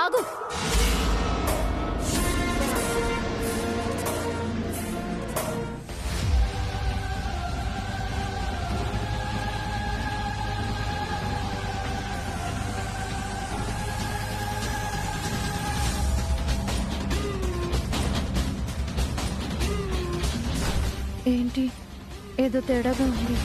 ఆగు. ఏంటి ఏదో తేడాగా ఉంది.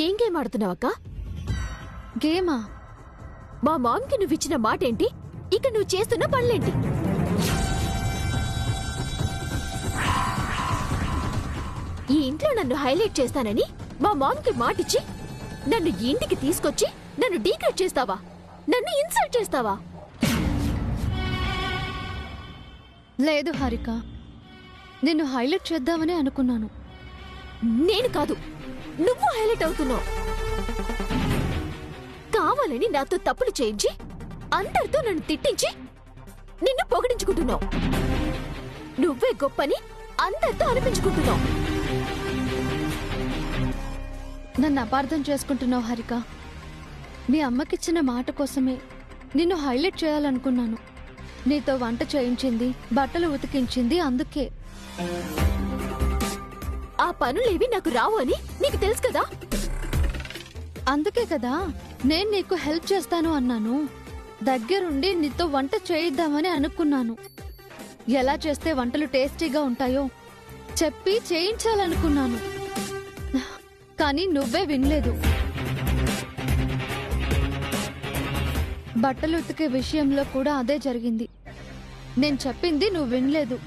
ఏం గేమ్ ఆడుతున్నావక్క? గేమా? మా మామ్కి నువ్విచ్చిన మాటేంటి? ఇక నువ్వు చేస్తున్న పనులేంటి? ఈ ఇంట్లో నన్ను హైలైట్ చేస్తానని మా మామ్కి మాటిచ్చి నన్ను ఇంటికి తీసుకొచ్చి నన్ను డీగ్రేడ్ చేస్తావా? నన్ను ఇన్సల్ట్ చేస్తావా? లేదు హారిక, నిన్ను హైలైట్ చేద్దామని అనుకున్నాను. నేను కాదు, నువ్వు హైలైట్ అవుతున్నావు. కావాలని నాతో తప్పులు చేయించి అందరితో నన్ను తిట్టించి నిన్ను పొగిడించుకుంటున్నావు. నువ్వే గొప్పని అందరితో అనిపించుకుంటున్నావు. నన్ను అపార్థం చేసుకుంటున్నావు హారిక. మీ అమ్మకిచ్చిన మాట కోసమే నిన్ను హైలైట్ చేయాలనుకున్నాను. నీతో వంట చేయించింది, బట్టలు ఉతికించింది అందుకే. ఆ పనులేవి నాకు రావు అని నీకు తెలుసు కదా. అందుకే కదా నేను నీకు హెల్ప్ చేస్తాను అన్నాను. దగ్గరుండి నీతో వంట చేయిద్దామని అనుకున్నాను. ఎలా చేస్తే వంటలు టేస్టీగా ఉంటాయో చెప్పి చేయించాలనుకున్నాను. కానీ నువ్వే వినలేదు. బట్టలు ఉతికే విషయంలో కూడా అదే జరిగింది. నేను చెప్పింది నువ్వు వినలేదు.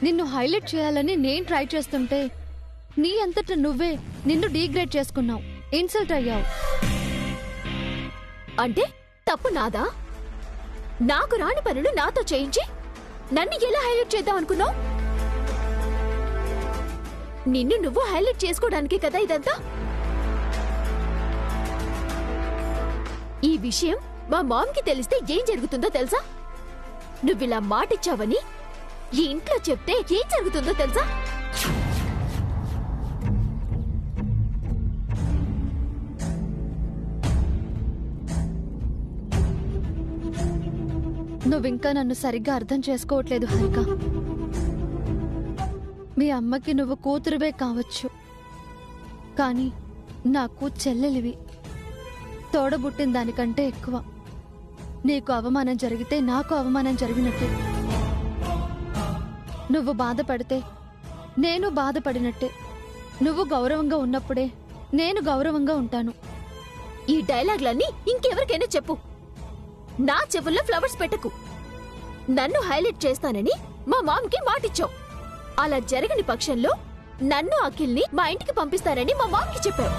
నిన్ను హైలైట్ చేయాలని నేను ట్రై చేస్తుంటే నీ అంతటా నువ్వే నిన్ను డీగ్రేడ్ చేసుకున్నావు, ఇన్సల్ట్ అయ్యావు. అంటే తప్పు నాదా? నాకు రాని పనులు నాతో చేయించి నన్ను ఎలా హైలైట్ చేద్దాం అనుకున్నావు? నిన్ను నువ్వు హైలైట్ చేసుకోవడానికే కదా ఇదంతా. ఈ విషయం మా మామ్కి తెలిస్తే ఏం జరుగుతుందో తెలుసా? నువ్విలా మాటిచ్చావని ఈ ఇంట్లో చెప్తే ఏం జరుగుతుందో తెలుసా? నువ్వింకా నన్ను సరిగ్గా అర్థం చేసుకోవట్లేదు హారిక. మీ అమ్మకి నువ్వు కూతురువే కావచ్చు, కానీ నాకు చెల్లెలివి. తోడబుట్టిన దానికంటే ఎక్కువ. నీకు అవమానం జరిగితే నాకు అవమానం జరిగినట్టే. నువ్వు బాధపడితే నేను బాధపడినట్టే. నువ్వు గౌరవంగా ఉన్నప్పుడే నేను గౌరవంగా ఉంటాను. ఈ డైలాగ్లన్నీ ఇంకెవరికైనా చెప్పు. నా చెవుల్లో ఫ్లవర్స్ పెట్టకు. నన్ను హైలైట్ చేస్తానని మా మామ్కి మాటిచ్చావు. అలా జరగని పక్షంలో నన్ను అఖిల్ని మా ఇంటికి పంపిస్తానని మా మామ్కి చెప్పావు.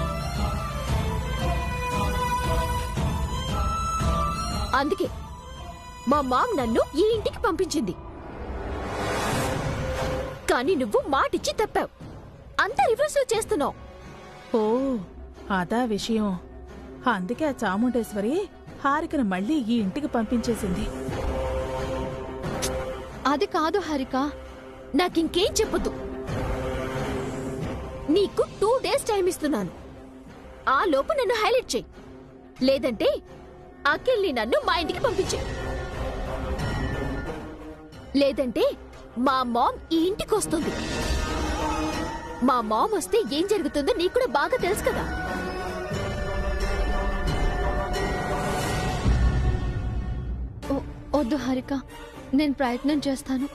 అందుకే మా మామ్ నన్ను ఈ ఇంటికి పంపించింది. కానీ నువ్వు మాటిచ్చి తప్పావు. అంతా రివర్స్ లో చేస్తున్నావు. ఓ అదా విషయం. అందుకే ఆ చాముండేశ్వరి హారికను మళ్ళీ ఈ ఇంటికి పంపించేసింది. అది కాదు హారిక. నాకింకేం చెప్పొద్దు. నీకు 2 days టైం ఇస్తున్నాను. ఆ లోపు నన్ను హైలైట్ చెయ్యి. లేదంటే అఖిల్ని నన్ను మా ఇంటికి పంపించే. లేదంటే మా మామ్ ఈ ఇంటికి వస్తుంది. మా మామ్ వస్తే ఏం జరుగుతుందో నీకు కూడా బాగా తెలుసు కదా. వద్దు హారిక, నేను ప్రయత్నం చేస్తాను.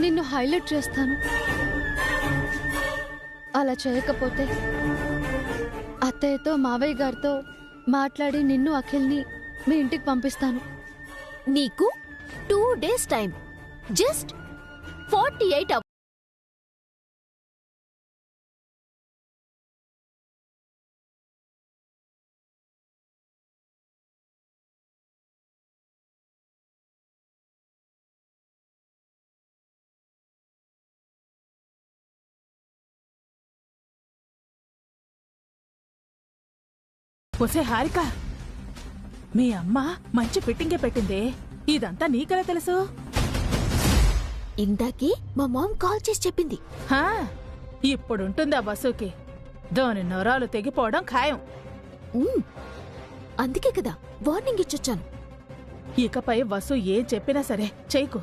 నిన్ను హైలైట్ చేస్తాను. అలా చేయకపోతే అత్తయ్యతో మావయ్య గారితో మాట్లాడి నిన్ను అఖిల్ని మీ ఇంటికి పంపిస్తాను. నీకు 2 days టైం. Just 48 hours. ఒసే హారిక, మీ అమ్మ మంచి ఫిట్టింగే పెట్టిందే. ఇదంతా నీకెలా తెలుసు? ఇందాకే మా మామ్ కాల్ చేసి చెప్పింది. హా, ఇప్పుడుంటుందా వసుకి? దాని నరాలు తెగిపోవడం ఖాయం. ఉమ్, అందుకే కదా వార్నింగ్ ఇచ్చొచ్చాను. ఇకపై వసు ఏం చెప్పినా సరే చెయ్యకు.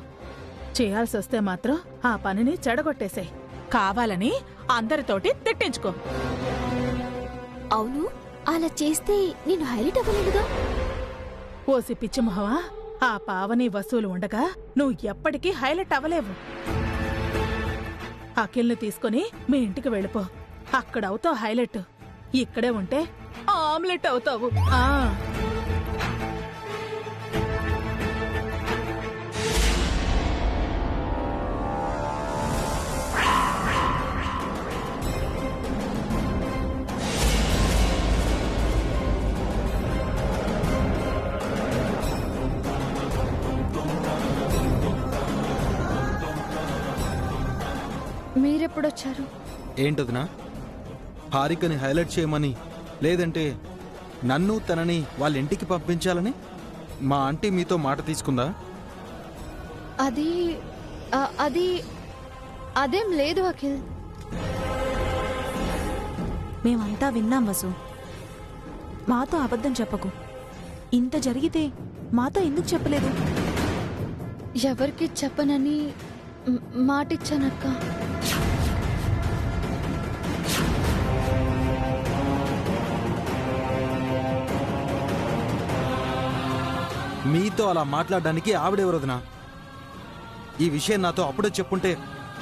చేయాల్సొస్తే మాత్రం ఆ పనిని చెడగొట్టేశాయి. కావాలని అందరితోటి తిట్టించుకో. అవును, అలా చేస్తే నేను హైలైట్ అవ్వలేదుగా. ఓసి పిచ్చి మొహవా, ఆ పావని వసూలు ఉండగా నువ్వు ఎప్పటికీ హైలైట్ అవ్వలేవు. అఖిల్ని తీసుకుని మీ ఇంటికి వెళ్ళిపో. అక్కడవుతావు హైలైట్. ఇక్కడే ఉంటే ఆమ్లెట్ అవుతావు. మీరెప్పుడొచ్చారు? ఏంటదినా? హారికని హైలైట్ చేయమని, లేదంటే నన్ను తనని వాళ్ళ ఇంటికి పంపించాలని మా ఆంటీ మీతో మాట తీసుకుందా? అది అది అదేం లేదు అఖిల్. మేమంతా విన్నాం వసు. మాతో అబద్ధం చెప్పకు. ఇంత జరిగితే మాతో ఎందుకు చెప్పలేదు? ఎవరికి చెప్పనని మాటిచ్చానక్క. మీతో అలా మాట్లాడడానికి ఆవిడెవరొదినా? ఈ విషయం నాతో అప్పుడే చెప్పుంటే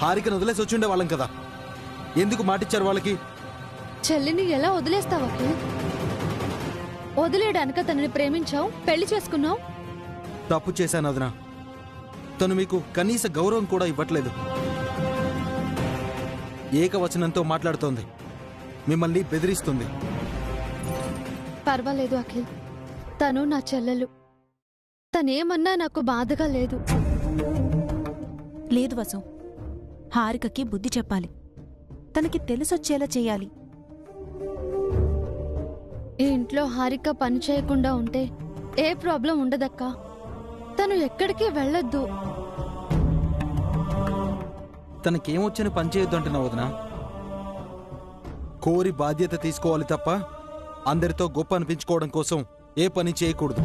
హారికను వదిలేసి వచ్చుండే వాళ్ళం కదా. ఎందుకు మాటిచ్చారు వాళ్ళకి? చెల్లిని ఎలా వదిలేస్తావు అఖిల్? వదిలేయడానిక తనని ప్రేమించావు, పెళ్లి చేసుకున్నావు. తప్పు చేశాను వదినా. తను మీకు కనీస గౌరవం కూడా ఇవ్వట్లేదు. ఏకవచనంతో మాట్లాడుతోంది, మిమ్మల్ని బెదిరిస్తుంది. పర్వాలేదు అఖిల్, తను నా చెల్లెలు. తనేమన్నా నాకు బాధగా లేదు. లేదు వసు, హారికకి బుద్ధి చెప్పాలి. తనకి తెలిసొచ్చేలా చెయ్యాలి. ఈ ఇంట్లో హారిక పని చేయకుండా ఉంటే ఏ ప్రాబ్లం ఉండదక్కా. తను ఎక్కడికి వెళ్ళొద్దు. తనకేమొచ్చని పని చేయొద్దు అంటున్నావు వదినా? కోరి బాధ్యత తీసుకోవాలి తప్ప అందరితో గొప్ప అనిపించుకోవడం కోసం ఏ పని చేయకూడదు.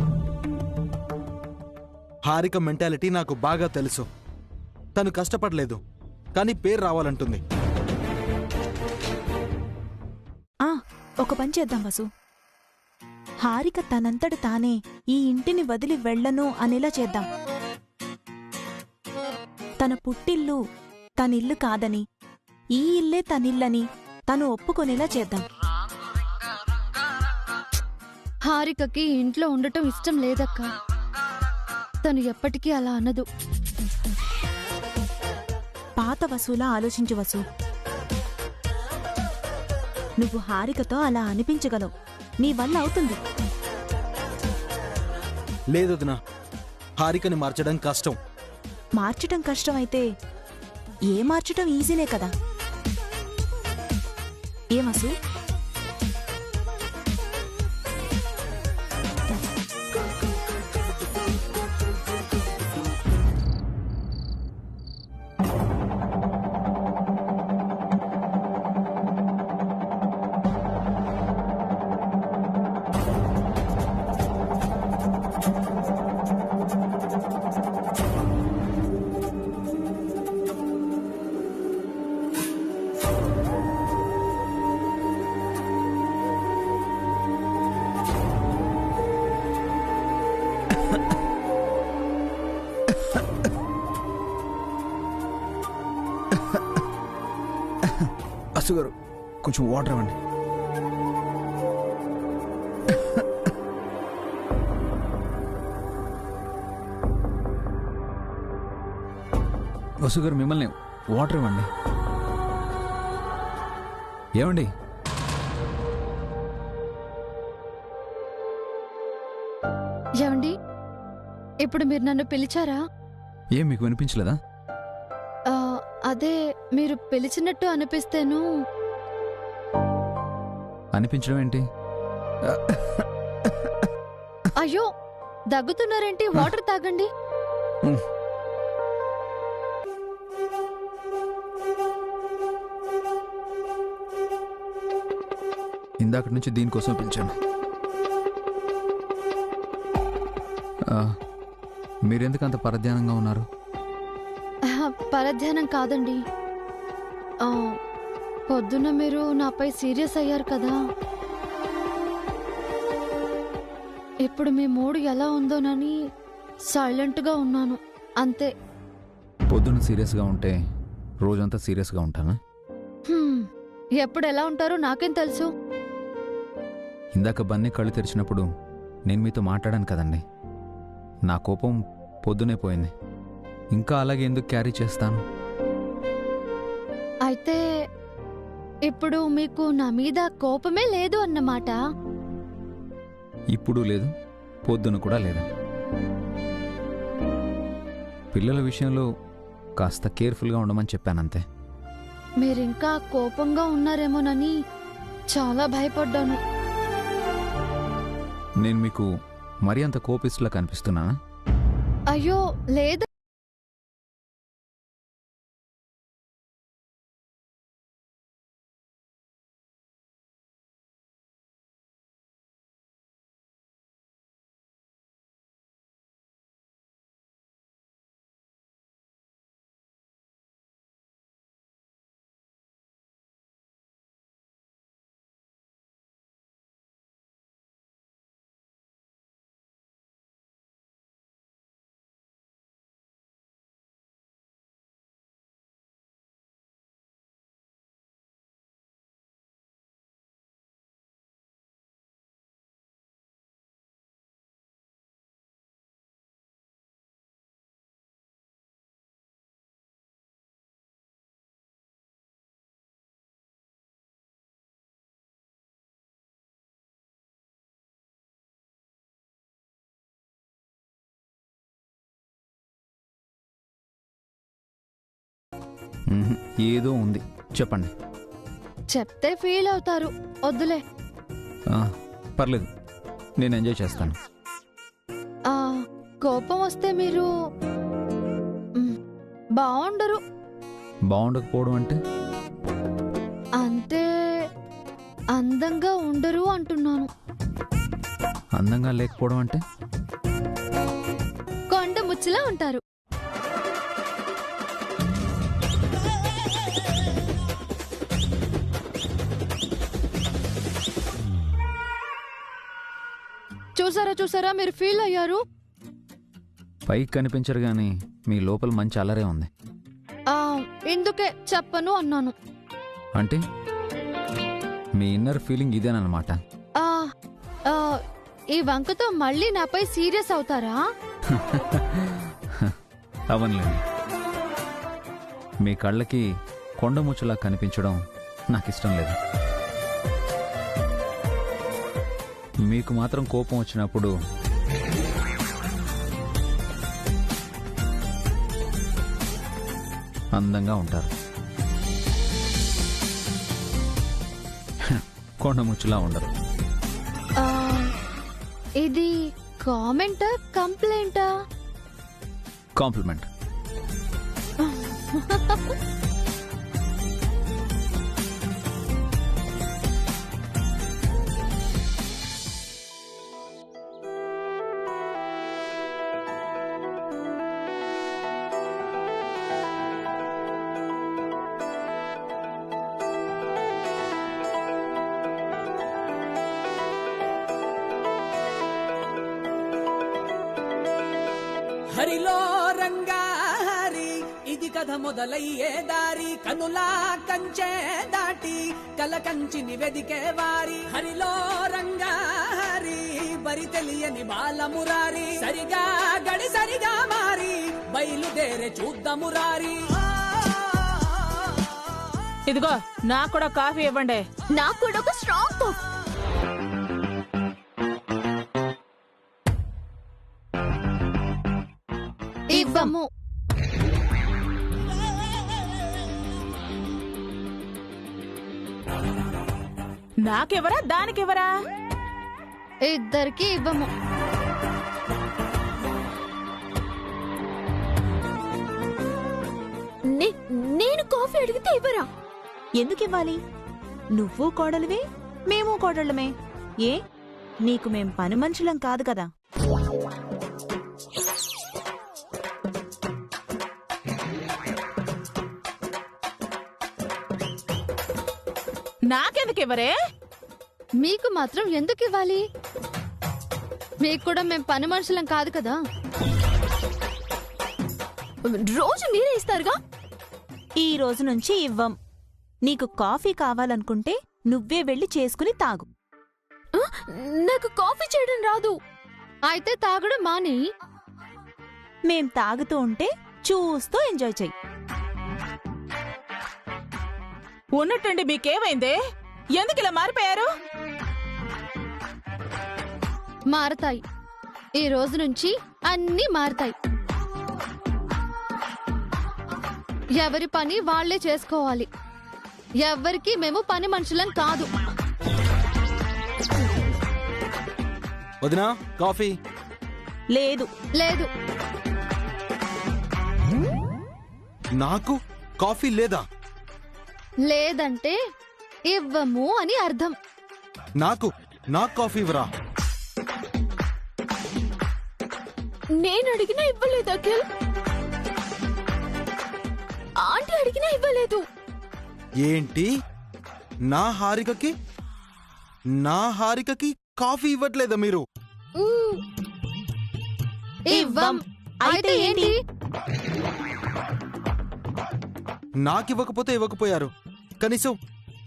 హారిక మెంటాలిటీ నాకు బాగా తెలుసు. తను కష్టపడలేదు, కానీ పేరు రావాలంటుంది. ఒక పని చేద్దాం వసు. హారిక తనంతట తానే ఈ ఇంటిని వదిలి వెళ్ళను అనేలా చేద్దాం. తన పుట్టిల్లు తనిల్లు కాదని, ఈ ఇల్లే తనిల్లని తను ఒప్పుకొనేలా చేద్దాం. హారికకి ఇంట్లో ఉండటం ఇష్టం లేదక్కా. తను ఎప్పటికీ అలా అనదు. పాత వసూలా ఆలోచించు వసు. నువ్వు హారికతో అలా అనిపించగలవు. నీ వల్ల అవుతుంది. లేదొదినా, హారికని మార్చడం కష్టం. మార్చటం కష్టమైతే ఏ మార్చటం ఈజీనే కదా. ఏమసు? అసుగారు, కొంచెం వాటర్ ఇవ్వండి. వసుగారు, మిమ్మల్ని వాటర్ ఇవ్వండి. ఏమండి? ఏమండి, ఇప్పుడు మీరు నన్ను పిలిచారా? ఏం మీకు వినిపించలేదా? అదే మీరు పిలిచినట్టు అనిపిస్తేను. అనిపించడం ఏంటి? అయ్యో దగ్గుతున్నారేంటి? వాటర్ తాగండి. ఉమ్. ఇందాకటి నుంచి దీనికోసం పిలిచాను. మీరెందుకు అంత పరధ్యానంగా ఉన్నారు? పరధ్యానం కాదండి. పొద్దున్న మీరు నాపై సీరియస్ అయ్యారు కదా, ఇప్పుడు మీ మూడు ఎలా ఉందోనని సైలెంట్గా ఉన్నాను అంతే. పొద్దున్న సీరియస్గా ఉంటే రోజంతా సీరియస్గా ఉంటానా? ఎప్పుడు ఎలా ఉంటారో నాకేం తెలుసు. ఇందాక బన్నీ కళ్ళు తెరిచినప్పుడు నేను మీతో మాట్లాడాను కదండి. నా కోపం పొద్దునే పోయింది. ఇంకా అలాగే ఎందుకు క్యారీ చేస్తాను? అయితే ఇప్పుడు మీకు నా మీద కోపమే లేదు అన్నమాట. ఇప్పుడు లేదు, పొద్దున కూడా లేదు. పిల్లల విషయంలో కాస్త కేర్ఫుల్గా ఉండమని చెప్పానంతే. మీరింకా కోపంగా ఉన్నారేమోనని చాలా భయపడ్డాను. నేను మీకు మరీ అంత కోపిస్తులా కనిపిస్తున్నానా? అయ్యో లేదు. ఏదో ఉంది, చెప్పండి. చెప్తే ఫీల్ అవుతారు, వద్దులే. పర్లేదు, నేను ఎంజాయ్ చేస్తాను. కోపం వస్తే మీరు బాగుండరు. బాగుండకపోవడం అంటే? అంటే అందంగా ఉండరు అంటున్నాను. అందంగా లేకపోవడం అంటే? కొండ ముచ్చులా ఉంటారు. చూసారా మీరు ఫీల్ అయ్యారు. పైకి కనిపించరు గాని మీ లోపల మంచి అలరే ఉంది. ఇందుకే చెప్పను అన్నాను. అంటే మీ ఇన్నర్ ఫీలింగ్ ఇదేనమాట. ఈ వంకతో మళ్ళీ నాపై సీరియస్ అవుతారా? అవన్లేండి. మీ కళ్ళకి కొండముచ్చులా కనిపించడం నాకిష్టం లేదు. మీకు మాత్రం కోపం వచ్చినప్పుడు అందంగా ఉంటారు. కొండముచ్చులా ఉండరు. ఇది కామెంటా కంప్లైంటా? కాంప్లిమెంట్. హరిలో రంగారి ఇది కథ మొదలయ్యే దారి, కనులా కంచే దాటి కల కంచిని వెదికే వారి. హరిలో రంగారి బరి తెలియని బాలమురారి, సరిగా గడి సరిగా మారి బయలుదేరే చూద్దామురారి. ఇదిగో నాకు కూడా కాఫీ ఇవ్వండి. నాకు కూడా ఒక స్ట్రాంగ్ కాఫీ. ఇవ్వము. నాకెవరా దానికెవరా? ఇద్దరికి ఇవ్వము. నేను కాఫీ అడిగితే ఇవ్వరా? ఎందుకివ్వాలి? నువ్వు కోడలివే, మేము కోడళ్ళమే. ఏ నీకు మేం పని మనుషులం కాదు కదా. నాకెందుకు ఇవ్వరే? మీకు మాత్రం ఎందుకు ఇవ్వాలి? మీకు కూడా మేం పని మనుషులం కాదు కదా. రోజు మీరే ఇస్తారుగా. ఈ రోజు నుంచి ఇవ్వం. నీకు కాఫీ కావాలనుకుంటే నువ్వే వెళ్ళి చేసుకుని తాగు. ఆ, నాకు కాఫీ చేయడం రాదు. అయితే తాగడం మాని. మేం తాగుతూ ఉంటే చూస్తూ ఎంజాయ్ చెయ్యి. ఉన్నట్టుండి మీకేమైందే? ఎందుకు ఇలా మారిపోయారు? మారతాయి. ఈ రోజు నుంచి అన్నీ మారతాయి. ఎవరి పని వాళ్లే చేసుకోవాలి. ఎవ్వరికి మేము పని మనుషులం కాదు. వదినా కాఫీ. లేదు. లేదు. నాకు కాఫీ లేదా? లేదంటే ఇవ్వము అని అర్థం. నాకు కాఫీ ఇవ్వరా? నేను అడిగినా ఇవ్వలేదు అఖిల్. ఆంటీ అడిగినా ఇవ్వలేదు. ఏంటి? నా హారికకి కాఫీ ఇవ్వట్లేదా మీరు? ఇవ్వం. అయితే ఏంటి? నాకివ్వకపోతే ఇవ్వకపోయారు, కనీసం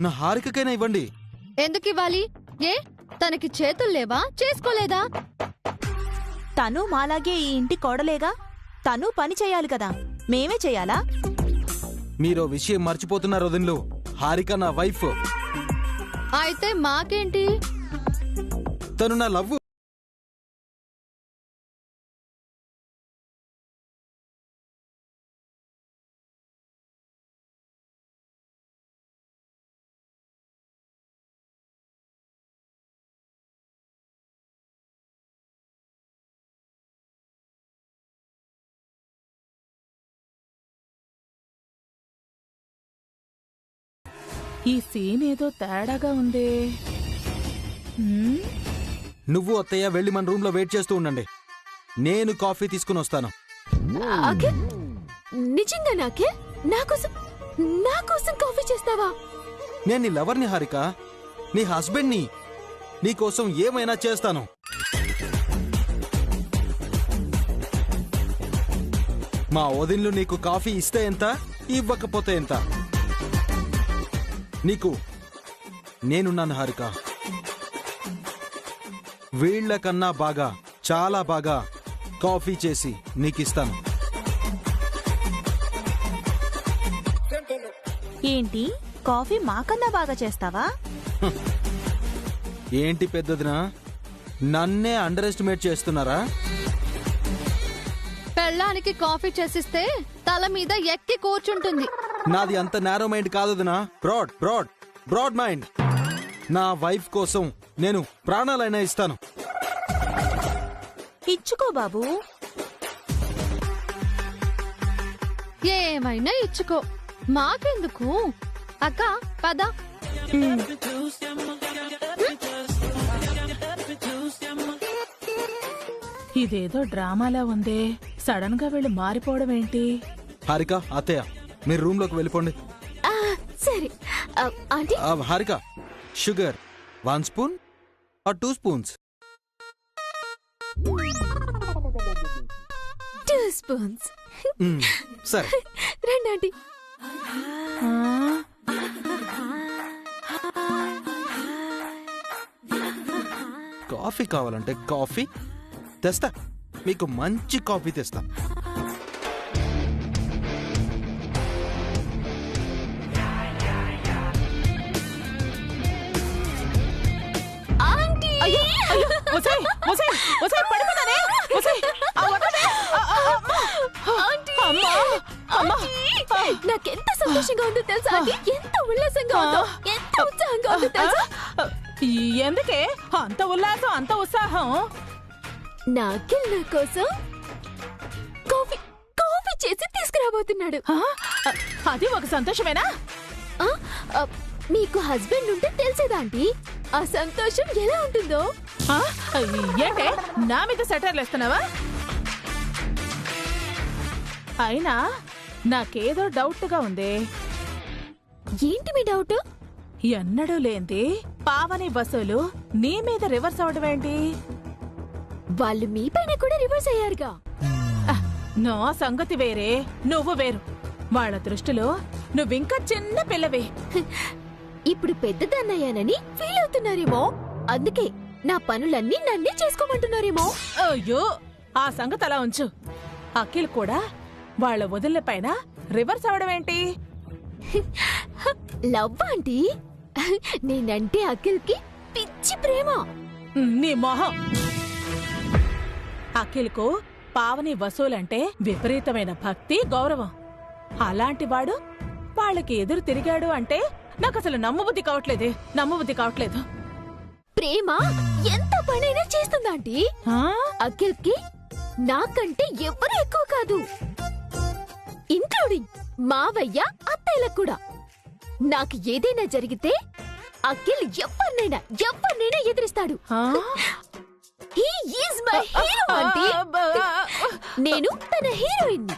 నా హారికకైనా ఇవ్వండి. ఎందుకు ఇవ్వాలి? ఏ తనకి చేతులు లేవా? చేసుకోలేదా? తను మాలాగే ఈ ఇంటి కోడలేగా. తను పని చెయ్యాలి కదా. మేమే చెయ్యాలా? మీరో విషయం మర్చిపోతున్నారు వదిన్లు. హారిక నా వైఫ్. అయితే మాకేంటి? తను నా లవ్. ఈ సీన్ ఏదో తేడాగా ఉందే. నువ్వు అత్తయ్య వెళ్ళి మన రూమ్ లో వెయిట్ చేస్తూ ఉండండి. నేను కాఫీ తీసుకుని వస్తాను. అఖిల్, నిజంగా నా కోసం కాఫీ చేస్తావా? నేను నీ లవర్ని హారిక, నీ హస్బెండ్ని. నీకోసం ఏమైనా చేస్తాను. మా వదిన్లు నీకు కాఫీ ఇస్తే ఎంత, ఇవ్వకపోతే ఎంత, నీకు నేనున్నాను హారిక. వీళ్లకన్నా బాగా, చాలా బాగా కాఫీ చేసి నీకిస్తాను. ఏంటి, కాఫీ మాకన్నా బాగా చేస్తావా? ఏంటి పెద్దదినా, నన్నే అండర్ ఎస్టిమేట్ చేస్తున్నారా? పెళ్ళానికి కాఫీ చేసిస్తే తల మీద ఎక్కి కూర్చుంటుంది. నాది అంత నారో మైండ్ కాదుదినా. Broad mind. నా వైఫ్ కోసం నేను ప్రాణాలైనా ఇస్తాను. ఇచ్చుకో బాబు. ఏమైనా ఇచ్చుకో, మాకెందుకు? అక్క పద. ఇదేదో డ్రామాలా ఉందే. సడన్ గా వీళ్ళు మారిపోవడం ఏంటి? హారిక, అత్తయ్య మీరు రూమ్ లోకి వెళ్ళిపోండి. సరే aunty. Harika, sugar 1 spoon or 2 spoons? 2 spoons. సరే రండి ఆంటీ. కాఫీ కావాలంటే కాఫీ తెస్తా. మీకు మంచి కాఫీ తెస్తా. ఆంటీ, నాకెంత సంతోషంగా ఉందో తెలుసా ఆంటీ? ఎంత ఉల్లాసంగా ఉందో, ఎంత ఉత్సాహంగా ఉందో తెలుసా? ఎందుకే అంత ఉల్లాసం, అంత ఉత్సాహం? నా కోసం కాఫీ చేసి తీసుకురా. తీసుకురాబోతున్నాడు. ఆ? అది ఒక సంతోషమేనా? ఆ, ఆ, మీకు హస్బెండ్ ఉంటే తెలిసేదా ఆంటీ ఆ సంతోషం ఎలా ఉంటుందో? ఆ? ఏంటే నా మీద సెటర్లు వేస్తున్నావా? అయినా నాకేదో డౌట్గా ఉంది. ఏంటి మీ డౌట్? ఎన్నడూ లేంది పావని బస్సులు నీ మీద రివర్స్ అవడం ఏంటి? వాళ్ళు మీ పైన కూడా రివర్స్ అయ్యారుగా. నా సంగతి వేరే, నువ్వు వేరు. వాళ్ళ దృష్టిలో నువ్వింకా చిన్న పిల్లవే. ఇప్పుడు పెద్దదాన్నయ్యానని ఫీల్ అవుతున్నారేమో, అందుకే నా పనులన్నీ నన్నే చేసుకోమంటున్నారేమో. అయ్యో, ఆ సంగతి అలా ఉంచు. అఖిల్ కూడా వాళ్ళ వదిలిన పైన రివర్స్ అవడం ఏంటి? Love aunty. నేనంటే అఖిల్ కి పిచ్చి ప్రేమ. నీ మొహం. అఖిల్కు పావని వసూలంటే విపరీతమైన భక్తి, గౌరవం. అలాంటి వాడు వాళ్ళకి ఎదురు తిరిగాడు అంటే నాకసలు నమ్మబుద్ధి కావట్లేదు. ప్రేమ ఎంత పనైనా చేస్తుందాంటీ. ఆ? అఖిల్ కి నాకంటే ఎవరు ఎక్కువ కాదు, ఇంక్లూడింగ్ మావయ్య అత్తయ్యలకు కూడా. నాకు ఏదైనా జరిగితే అఖిల్ ఎవరినైనా ఎదిరిస్తాడు. ఆ? He is my hero, aunty. నేను తన హీరోయిన్.